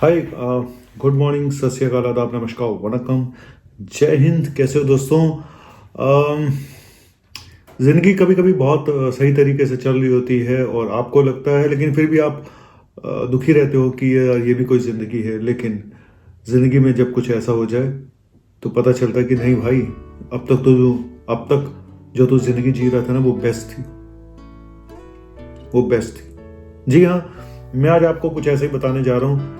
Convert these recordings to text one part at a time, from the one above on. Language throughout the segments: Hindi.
हाय, गुड मॉर्निंग, सत श्री अकाल, आदाब, नमस्कार, वनकम, जय हिंद। कैसे हो दोस्तों? ज़िंदगी कभी कभी बहुत सही तरीके से चल रही होती है और आपको लगता है, लेकिन फिर भी आप दुखी रहते हो कि ये भी कोई ज़िंदगी है। लेकिन ज़िंदगी में जब कुछ ऐसा हो जाए तो पता चलता है कि नहीं भाई, अब तक जो तू ज़िंदगी जी रहा था ना, वो बेस्ट थी, वो बेस्ट थी। जी हाँ, मैं आज आपको कुछ ऐसे ही बताने जा रहा हूँ।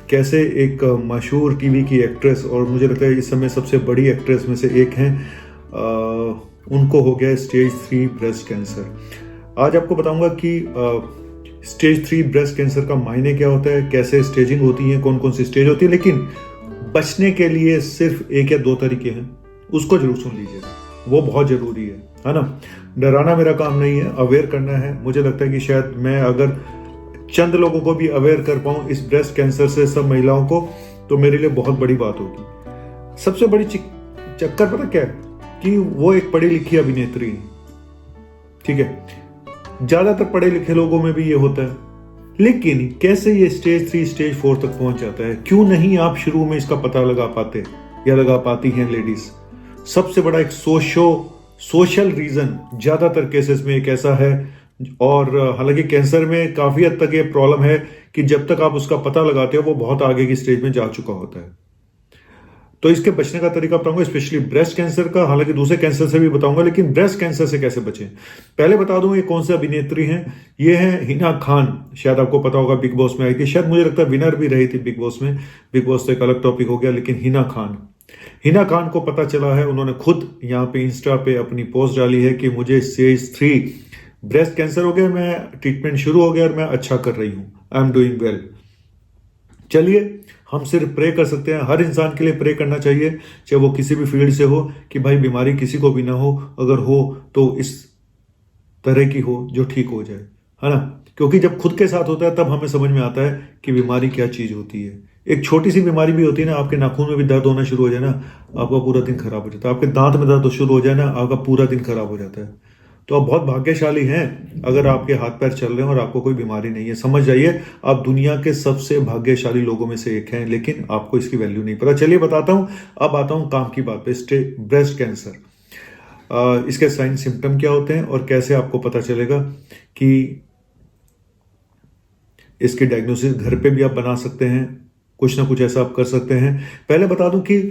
कैसे एक मशहूर टीवी की एक्ट्रेस, और मुझे लगता है इस समय सबसे बड़ी एक्ट्रेस में से एक हैं, उनको हो गया स्टेज 3 ब्रेस्ट कैंसर। आज आपको बताऊंगा कि स्टेज 3 ब्रेस्ट कैंसर का मायने क्या होता है, कैसे स्टेजिंग होती है, कौन कौन सी स्टेज होती है। लेकिन बचने के लिए सिर्फ एक या दो तरीके हैं, उसको जरूर सुन लीजिए, वो बहुत जरूरी है ना। डराना मेरा काम नहीं है, अवेयर करना है। मुझे लगता है कि शायद मैं अगर चंद लोगों को भी अवेयर कर पाऊं इस ब्रेस्ट कैंसर से, सब महिलाओं को, तो मेरे लिए बहुत बड़ी बात होगी। सबसे बड़ी चक्कर पता क्या है कि वो एक पढ़ी लिखी अभिनेत्री है, ठीक है। ज्यादातर पढ़े लिखे लोगों में भी ये होता है, लेकिन कैसे ये स्टेज 3 स्टेज 4 तक पहुंच जाता है, क्यों नहीं आप शुरू में इसका पता लगा पाते या लगा पाती हैं लेडीज? सबसे बड़ा एक सोशल रीजन ज्यादातर केसेस में एक ऐसा है। और हालांकि कैंसर में काफी हद तक ये प्रॉब्लम है कि जब तक आप उसका पता लगाते हो वो बहुत आगे की स्टेज में जा चुका होता है। तो इसके बचने का तरीका बताऊंगा, स्पेशली ब्रेस्ट कैंसर का। हालांकि दूसरे कैंसर से भी बताऊंगा, लेकिन ब्रेस्ट कैंसर से कैसे बचें पहले बता दूं। ये कौन से अभिनेत्री हैं? ये है हिना खान। शायद आपको पता होगा, बिग बॉस में आई थी, शायद मुझे लगता है विनर भी रही थी बिग बॉस में। बिग बॉस तो एक अलग टॉपिक हो गया, लेकिन हिना खान को पता चला है, उन्होंने खुद यहाँ पे इंस्टा पे अपनी पोस्ट डाली है कि मुझे स्टेज 3 ब्रेस्ट कैंसर हो गया, मैं ट्रीटमेंट शुरू हो गया और मैं अच्छा कर रही हूं, आई एम डूइंग वेल। चलिए, हम सिर्फ प्रे कर सकते हैं। हर इंसान के लिए प्रे करना चाहिए, चाहे वो किसी भी फील्ड से हो, कि भाई बीमारी किसी को भी ना हो, अगर हो तो इस तरह की हो जो ठीक हो जाए, है ना। क्योंकि जब खुद के साथ होता है तब हमें समझ में आता है कि बीमारी क्या चीज होती है। एक छोटी सी बीमारी भी होती है ना, आपके नाखून में भी दर्द होना शुरू हो जाए ना, आपका पूरा दिन खराब हो जाता है। आपके दांत में दर्द शुरू हो जाए ना, आपका पूरा दिन खराब हो जाता है। तो आप बहुत भाग्यशाली हैं अगर आपके हाथ पैर चल रहे हैं और आपको कोई बीमारी नहीं है। समझ जाइए, आप दुनिया के सबसे भाग्यशाली लोगों में से एक हैं, लेकिन आपको इसकी वैल्यू नहीं पता। चलिए बताता हूं। अब आता हूं काम की बात पे, ब्रेस्ट कैंसर। इसके साइन सिम्टम क्या होते हैं और कैसे आपको पता चलेगा कि इसके डायग्नोसिस घर पे भी आप बना सकते हैं, कुछ ना कुछ ऐसा आप कर सकते हैं। पहले बता दूं कि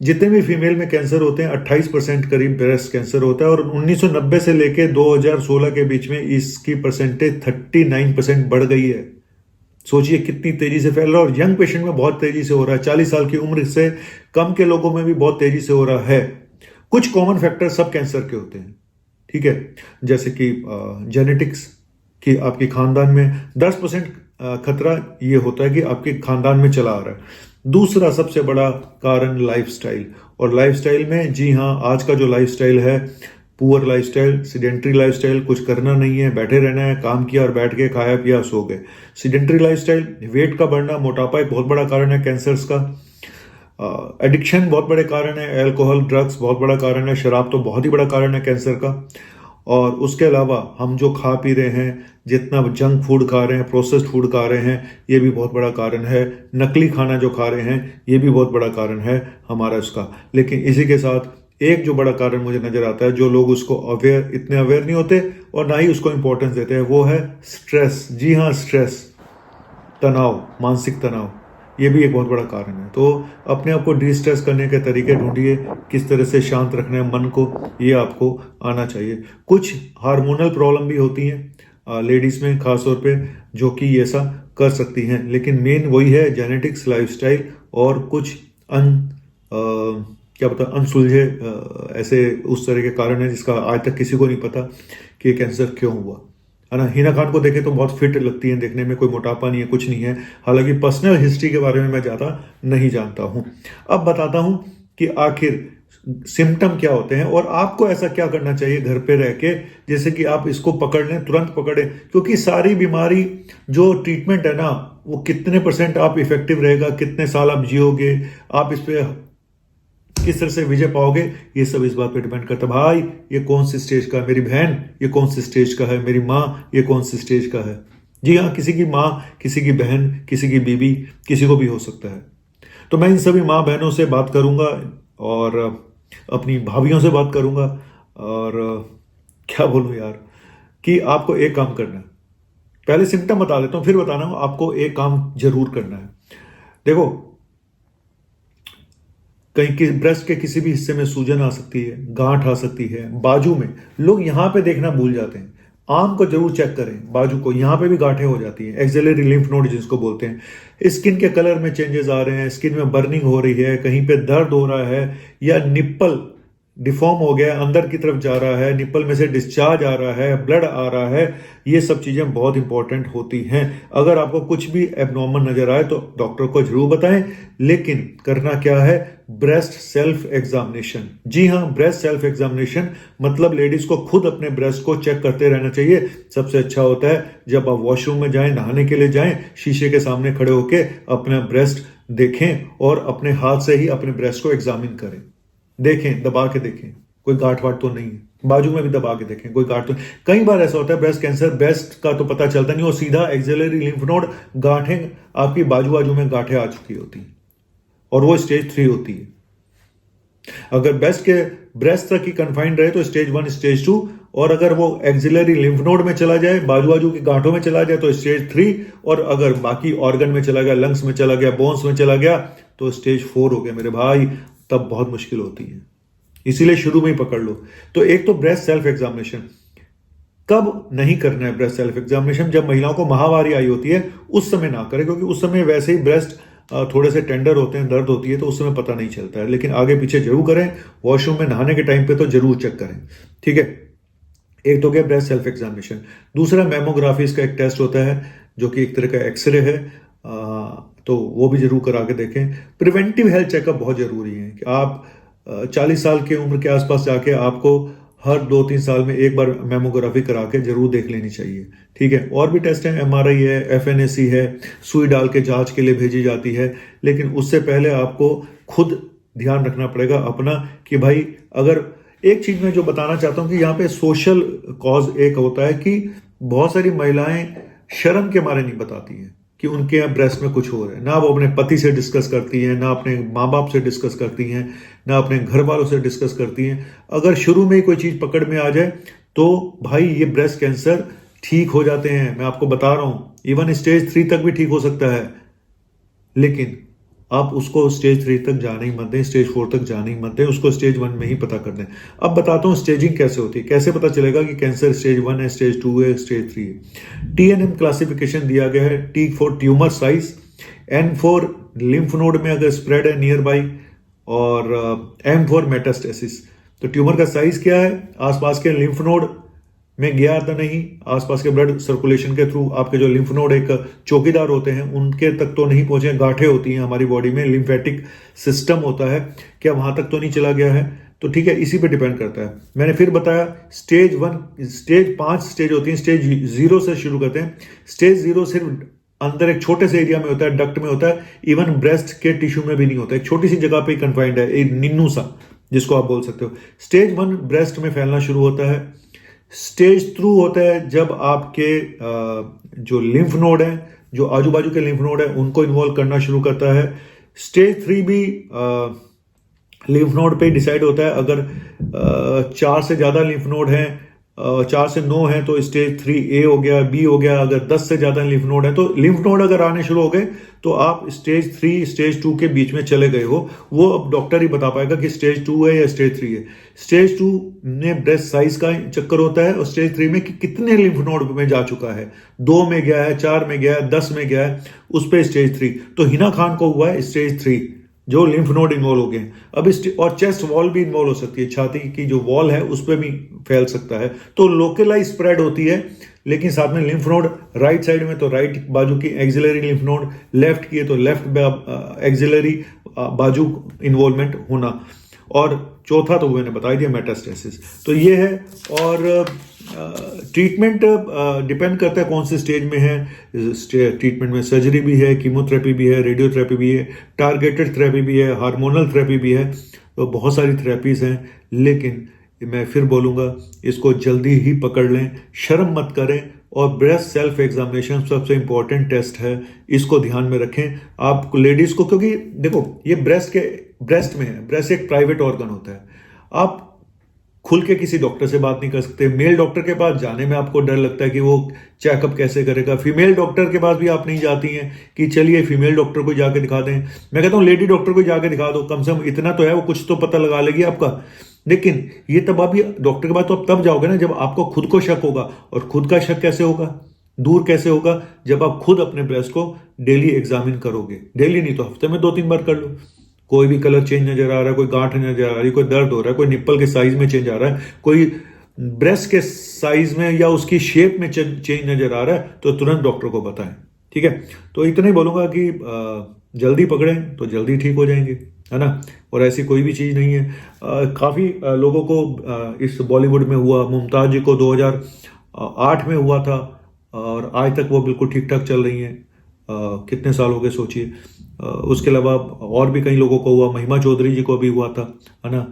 जितने भी फीमेल में कैंसर होते हैं, 28% करीब ब्रेस्ट कैंसर होता है, और 1990 से लेके 2016 के बीच में इसकी परसेंटेज 39% बढ़ गई है। सोचिए कितनी तेजी से फैल रहा है, और यंग पेशेंट में बहुत तेजी से हो रहा है। 40 साल की उम्र से कम के लोगों में भी बहुत तेजी से हो रहा है। कुछ कॉमन फैक्टर सब कैंसर के होते हैं, ठीक है, जैसे कि जेनेटिक्स, कि आपके खानदान में 10% खतरा ये होता है कि आपके खानदान में चला आ रहा है। दूसरा सबसे बड़ा कारण लाइफस्टाइल, और लाइफस्टाइल में, जी हाँ, आज का जो लाइफस्टाइल है, पुअर लाइफस्टाइल, सीडेंट्री लाइफस्टाइल, कुछ करना नहीं है, बैठे रहना है, काम किया और बैठ के खाया पिया सो गए। सीडेंट्री लाइफस्टाइल, वेट का बढ़ना, मोटापा एक बहुत बड़ा कारण है कैंसर्स का। एडिक्शन बहुत बड़े कारण है, एल्कोहल ड्रग्स बहुत बड़ा कारण है, शराब तो बहुत ही बड़ा कारण है कैंसर का। और उसके अलावा हम जो खा पी रहे हैं, जितना जंक फूड खा रहे हैं, प्रोसेस्ड फूड खा रहे हैं, ये भी बहुत बड़ा कारण है। नकली खाना जो खा रहे हैं, ये भी बहुत बड़ा कारण है हमारा इसका। लेकिन इसी के साथ एक जो बड़ा कारण मुझे नजर आता है, जो लोग उसको इतने अवेयर नहीं होते और ना ही उसको इंपॉर्टेंस देते हैं, वो है स्ट्रेस। जी हाँ, स्ट्रेस, तनाव, मानसिक तनाव, ये भी एक बहुत बड़ा कारण है। तो अपने आप को डिस्ट्रेस करने के तरीके ढूंढिए, किस तरह से शांत रखना है मन को, ये आपको आना चाहिए। कुछ हार्मोनल प्रॉब्लम भी होती हैं लेडीज में खासतौर पे, जो कि ऐसा कर सकती हैं, लेकिन मेन वही है जेनेटिक्स, लाइफस्टाइल, और कुछ क्या पता अनसुलझे ऐसे उस तरह के कारण है जिसका आज तक किसी को नहीं पता कि कैंसर क्यों हुआ, है ना। हिना खान को देखे तो बहुत फिट लगती है देखने में, कोई मोटापा नहीं है, कुछ नहीं है। हालांकि पर्सनल हिस्ट्री के बारे में मैं ज़्यादा नहीं जानता हूं। अब बताता हूं कि आखिर सिम्टम क्या होते हैं और आपको ऐसा क्या करना चाहिए घर पे रह के, जैसे कि आप इसको पकड़ लें, तुरंत पकड़ें। क्योंकि सारी बीमारी जो ट्रीटमेंट है ना, वो कितने % आप इफेक्टिव रहेगा, कितने साल आप जियोगे, आप इस पे किस तरह से विजय पाओगे, ये सब इस बात पे डिपेंड करता है। भाई ये कौन सी स्टेज का है, मेरी बहन ये कौन सी स्टेज का है, मेरी माँ ये कौन सी स्टेज का है, जी हाँ, किसी की माँ, किसी की बहन, किसी की बीवी, किसी को भी हो सकता है। तो मैं इन सभी माँ बहनों से बात करूंगा और अपनी भाभीियों से बात करूंगा और क्या बोलूं यार, कि आपको एक काम करना है। पहले सिम्टम बता देता हूं, फिर बताना आपको एक काम जरूर करना है। देखो, कहीं कि ब्रेस्ट के किसी भी हिस्से में सूजन आ सकती है, गांठ आ सकती है, बाजू में। लोग यहां पे देखना भूल जाते हैं। आर्म को जरूर चेक करें, बाजू को, यहां पे भी गांठें हो जाती हैं, एक्सिलरी लिम्फ नोड जिसको बोलते हैं। स्किन के कलर में चेंजेस आ रहे हैं, स्किन में बर्निंग हो रही है, कहीं पे दर्द हो रहा है, या निप्पल डिफॉर्म हो गया, अंदर की तरफ जा रहा है, निप्पल में से डिस्चार्ज आ रहा है, ब्लड आ रहा है। ये सब चीजें बहुत इंपॉर्टेंट होती हैं। अगर आपको कुछ भी एबनॉर्मल नजर आए तो डॉक्टर को जरूर बताएं। लेकिन करना क्या है? Breast self examination. जी हाँ, ब्रेस्ट सेल्फ एग्जामिनेशन मतलब लेडीज को खुद अपने ब्रेस्ट को चेक करते रहना चाहिए। सबसे अच्छा होता है जब आप वॉशरूम में जाएं, नहाने के लिए जाएं, शीशे के सामने खड़े होके अपना ब्रेस्ट देखें और अपने हाथ से ही अपने ब्रेस्ट को एग्जामिन करें। देखें, दबा के देखें, कोई गांठ वाठ तो नहीं है। बाजू में भी दबा के देखें, कोई गांठ तो नहीं। कई बार ऐसा होता है ब्रेस्ट कैंसर, ब्रेस्ट का तो पता चलता नहीं, वो सीधा एक्सिलरी लिम्फ नोड, गांठें, आपकी बाजू बाजू में गांठें आ चुकी होती हैं और वो स्टेज 3 होती है। अगर ब्रेस्ट तक ही कन्फाइंड रहे तो स्टेज 1, स्टेज 2, और अगर वो एक्सिलरी लिम्फ नोड में चला जाए, बाजू बाजू की गांठों में चला जाए तो स्टेज 3, और अगर बाकी ऑर्गन में चला गया, लंग्स में चला गया, बोन्स में चला गया तो स्टेज 4 हो गया मेरे भाई। तब बहुत मुश्किल होती है, इसीलिए शुरू में ही पकड़ लो। तो एक तो ब्रेस्ट सेल्फ एग्जामिनेशन। कब नहीं करना है ब्रेस्ट सेल्फ एग्जामिनेशन? जब महिलाओं को माहवारी आई होती है उस समय ना करें, क्योंकि उस समय वैसे ही ब्रेस्ट थोड़े से टेंडर होते हैं, दर्द होती है, तो उस समय पता नहीं चलता है। लेकिन आगे पीछे जरूर करें, वॉशरूम में नहाने के टाइम पे तो जरूर चेक करें। ठीक है, एक तो गया ब्रेस्ट सेल्फ एग्जामिनेशन। दूसरा, मेमोग्राफी, इसका एक टेस्ट होता है जो कि एक तरह का एक्सरे है, तो वो भी जरूर करा के देखें। प्रिवेंटिव हेल्थ चेकअप बहुत जरूरी है कि आप 40 साल की उम्र के आसपास जाके आपको हर 2-3 साल में एक बार मेमोग्राफी करा के जरूर देख लेनी चाहिए। ठीक है, और भी टेस्ट हैं, MRI है, FNAC है, सुई डाल के जांच के लिए भेजी जाती है। लेकिन उससे पहले आपको खुद ध्यान रखना पड़ेगा अपना, कि भाई अगर एक चीज मैं जो बताना चाहता हूं कि यहाँ पे सोशल कॉज एक होता है कि बहुत सारी महिलाएं शर्म के मारे नहीं बताती हैं कि उनके यहाँ ब्रेस्ट में कुछ हो रहा है। ना वो अपने पति से डिस्कस करती हैं, ना अपने माँ बाप से डिस्कस करती हैं, ना अपने घर वालों से डिस्कस करती हैं। अगर शुरू में ही कोई चीज पकड़ में आ जाए तो भाई ये ब्रेस्ट कैंसर ठीक हो जाते हैं, मैं आपको बता रहा हूं। इवन स्टेज 3 तक भी ठीक हो सकता है, लेकिन आप उसको स्टेज 3 तक जाने ही मत दें, स्टेज 4 तक जाने ही मत दें, उसको स्टेज 1 में ही पता कर दें। अब बताता हूं स्टेजिंग कैसे होती है, कैसे पता चलेगा कि कैंसर स्टेज 1 है, स्टेज 2 है, स्टेज 3 है। TNM क्लासिफिकेशन दिया गया है। T for tumour size, N for lymph node में अगर स्प्रेड है नियर बाई, और M फॉर मेटास्टेसिस। तो ट्यूमर का साइज क्या है? आसपास के लिम्फ नोड में गया तो नहीं, आसपास के ब्लड सर्कुलेशन के थ्रू आपके जो लिम्फ नोड एक चौकीदार होते हैं उनके तक तो नहीं पहुंचे, गांठें होती हैं हमारी बॉडी में, लिम्फेटिक सिस्टम होता है, क्या वहां तक तो नहीं चला गया है? तो ठीक है, इसी पे डिपेंड करता है। मैंने फिर बताया स्टेज 1, स्टेज 5 स्टेज होती है। स्टेज 0 से शुरू करते हैं। स्टेज 0 सिर्फ अंदर एक छोटे से एरिया में होता है, डक्ट में होता है, इवन ब्रेस्ट के टिश्यू में भी नहीं होता है, एक छोटी सी जगह पे ही कन्फाइंड है, एक निन्नू सा जिसको आप बोल सकते हो। स्टेज 1 ब्रेस्ट में फैलना शुरू होता है। स्टेज 2 होता है जब आपके जो लिम्फ नोड है, जो आजू बाजू के लिम्फ नोड है, उनको इन्वॉल्व करना शुरू करता है। स्टेज 3 भी लिम्फ नोड पे डिसाइड होता है। अगर 4 से ज्यादा लिम्फ नोड हैं, 4 से 9 है तो स्टेज 3A हो गया, B हो गया। अगर 10 से ज्यादा लिम्फ नोड है, तो लिम्फ नोड अगर आने शुरू हो गए तो आप स्टेज 3 स्टेज 2 के बीच में चले गए हो। वो अब डॉक्टर ही बता पाएगा कि स्टेज 2 है या स्टेज 3 है। स्टेज 2 में ब्रेस्ट साइज का चक्कर होता है, और स्टेज 3 में कि कितने लिम्फ नोड में जा चुका है, 2 में गया है, 4 में गया है, 10 में गया है, उस पर स्टेज 3। तो हिना खान को हुआ है स्टेज 3, जो लिम्फ नोड इन्वॉल्व हो गए हैं। अब और चेस्ट वॉल भी इन्वॉल्व हो सकती है, छाती की जो वॉल है उस पर भी फैल सकता है। तो लोकलाइज स्प्रेड होती है, लेकिन साथ में लिम्फ नोड राइट साइड में तो राइट बाजू की एक्सिलरी लिम्फ नोड, लेफ्ट की है तो लेफ्ट एक्सिलरी बाजू इन्वॉल्वमेंट होना, और चौथा तो मैंने बता दिया मेटास्टेसिस। तो ये है। और ट्रीटमेंट डिपेंड करता है कौन से स्टेज में है। ट्रीटमेंट में सर्जरी भी है, कीमोथेरेपी भी है, रेडियोथेरेपी भी है, टारगेटेड थेरेपी भी है, हार्मोनल थेरेपी भी है। तो बहुत सारी थेरेपीज हैं, लेकिन मैं फिर बोलूँगा इसको जल्दी ही पकड़ लें, शर्म मत करें, और ब्रेस्ट सेल्फ एग्जामिनेशन सबसे इंपॉर्टेंट टेस्ट है, इसको ध्यान में रखें आप लेडीज को, क्योंकि देखो ये ब्रेस्ट में है, ब्रेस्ट एक प्राइवेट ऑर्गन होता है। आप खुल के किसी डॉक्टर से बात नहीं कर सकते। मेल डॉक्टर के पास जाने में आपको डर लगता है कि वो चेकअप कैसे करेगा। फीमेल डॉक्टर के पास भी आप नहीं जाती हैं कि चलिए फीमेल डॉक्टर को जाके दिखा दें। मैं कहता हूँ लेडी डॉक्टर को जाके दिखा दो, कम से कम इतना तो है, वो कुछ तो पता लगा लेगी आपका। लेकिन ये तब आप डॉक्टर के पास तो आप तब जाओगे ना जब आपको खुद को शक होगा। और खुद का शक कैसे होगा, दूर कैसे होगा, जब आप खुद अपने ब्रेस्ट को डेली एग्जामिन करोगे। डेली नहीं तो हफ्ते में 2-3 बार कर लो। कोई भी कलर चेंज नजर आ रहा है, कोई गांठ नजर आ रही, कोई दर्द हो रहा है, कोई निप्पल के साइज में चेंज आ रहा है, कोई ब्रेस्ट के साइज में या उसकी शेप में चेंज नजर आ रहा है, तो तुरंत डॉक्टर को बताएं। ठीक है, तो इतना ही बोलूंगा कि जल्दी पकड़ें तो जल्दी ठीक हो जाएंगे, है ना। और ऐसी कोई भी चीज़ नहीं है। काफ़ी लोगों को इस बॉलीवुड में हुआ। मुमताज जी को 2008 में हुआ था और आज तक वो बिल्कुल ठीक ठाक चल रही हैं। कितने साल हो गए सोचिए। उसके अलावा और भी कई लोगों को हुआ, महिमा चौधरी जी को भी हुआ था, है ना,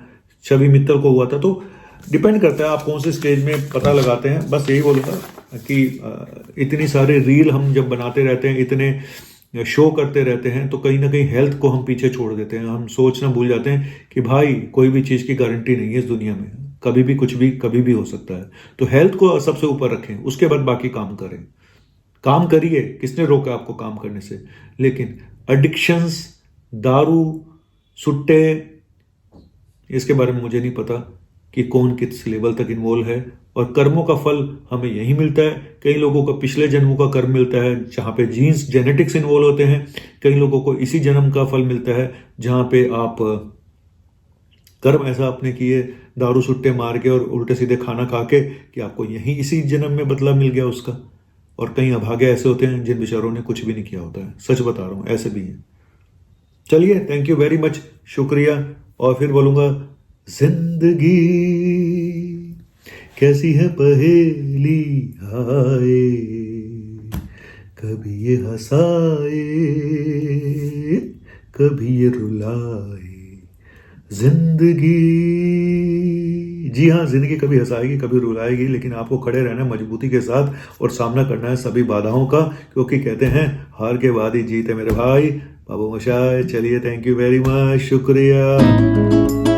छवि मित्तल को हुआ था। तो डिपेंड करता है आप कौन से स्टेज में पता लगाते हैं। बस यही बोलूँगा कि इतनी सारे रील हम जब बनाते रहते हैं, इतने शो करते रहते हैं, तो कहीं ना कहीं हेल्थ को हम पीछे छोड़ देते हैं। हम सोचना भूल जाते हैं कि भाई कोई भी चीज़ की गारंटी नहीं है इस दुनिया में, कभी भी कुछ भी कभी भी हो सकता है। तो हेल्थ को सबसे ऊपर रखें, उसके बाद बाकी काम करें। काम करिए, किसने रोका आपको काम करने से। लेकिन एडिक्शंस, दारू, सुट्टे, इसके बारे में मुझे नहीं पता कि कौन किस लेवल तक इन्वॉल्व है। और कर्मों का फल हमें यही मिलता है। कई लोगों को पिछले जन्मों का कर्म मिलता है जहाँ पे जीन्स जेनेटिक्स इन्वॉल्व होते हैं। कई लोगों को इसी जन्म का फल मिलता है जहाँ पे आप कर्म ऐसा अपने किए, दारू सुट्टे मार के और उल्टे सीधे खाना खा के, कि आपको यही इसी जन्म में बदला मिल गया उसका। और कई अभागे ऐसे होते हैं जिन बेचारों ने कुछ भी नहीं किया होता है। सच बता रहा हूँ, ऐसे भी हैं। चलिए, थैंक यू वेरी मच, शुक्रिया। और फिर बोलूँगा, जिंदगी कैसी है पहेली हाय, कभी ये हंसाए कभी ये रुलाए जिंदगी। जी हाँ, जिंदगी कभी हंसाएगी कभी रुलाएगी, लेकिन आपको खड़े रहना है मजबूती के साथ और सामना करना है सभी बाधाओं का, क्योंकि कहते हैं हार के बाद ही जीत है मेरे भाई। बाबू मशाय, चलिए, थैंक यू वेरी मच, शुक्रिया।